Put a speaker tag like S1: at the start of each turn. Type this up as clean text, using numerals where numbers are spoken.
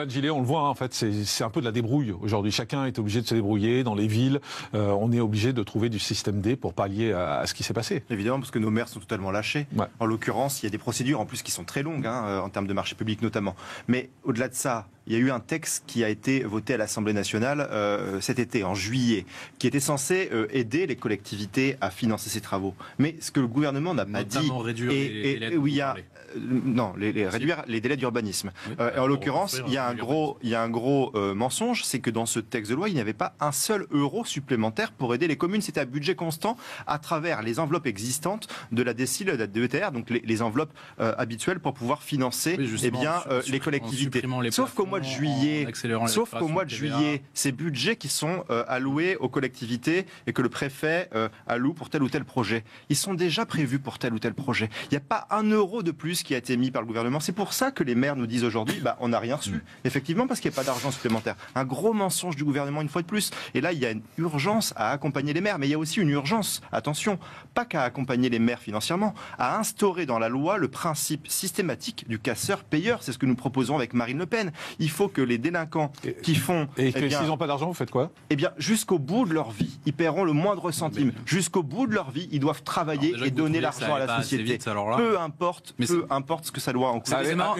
S1: Gilet, on le voit, hein, en fait, c'est un peu de la débrouille aujourd'hui. Chacun est obligé de se débrouiller dans les villes. On est obligé de trouver du système D pour pallier à ce qui s'est passé.
S2: Évidemment, parce que nos maires sont totalement lâchés. Ouais. En l'occurrence, il y a des procédures en plus qui sont très longues, hein, en termes de marché public notamment. Mais au-delà de ça, il y a eu un texte qui a été voté à l'Assemblée nationale cet été, en juillet, qui était censé aider les collectivités à financer ces travaux. Mais ce que le gouvernement n'a pas dit,
S3: réduire les délais
S2: réduire les délais d'urbanisme. Oui, en l'occurrence, il y a un gros mensonge, c'est que dans ce texte de loi, il n'y avait pas un seul euro supplémentaire pour aider les communes. C'était à budget constant à travers les enveloppes existantes de la DSIL, de la DETR, donc les enveloppes habituelles pour pouvoir financer les collectivités. Sauf qu'au mois de juillet, ces budgets qui sont alloués aux collectivités et que le préfet alloue pour tel ou tel projet, ils sont déjà prévus pour tel ou tel projet. Il n'y a pas un euro de plus qui a été mis par le gouvernement. C'est pour ça que les maires nous disent aujourd'hui, on n'a rien reçu. Effectivement, parce qu'il n'y a pas d'argent supplémentaire. Un gros mensonge du gouvernement une fois de plus. Et là, il y a une urgence à accompagner les maires. Mais il y a aussi une urgence, attention, pas qu'à accompagner les maires financièrement, à instaurer dans la loi le principe systématique du casseur-payeur. C'est ce que nous proposons avec Marine Le Pen. Il faut que les délinquants qui font...
S1: Et s'ils n'ont pas d'argent, vous faites quoi ?
S2: Eh bien, jusqu'au bout de leur vie, ils paieront le moindre centime. Jusqu'au bout de leur vie, ils doivent travailler et donner l'argent à la société. Peu importe ce que ça doit en coûter.
S3: C'est marrant.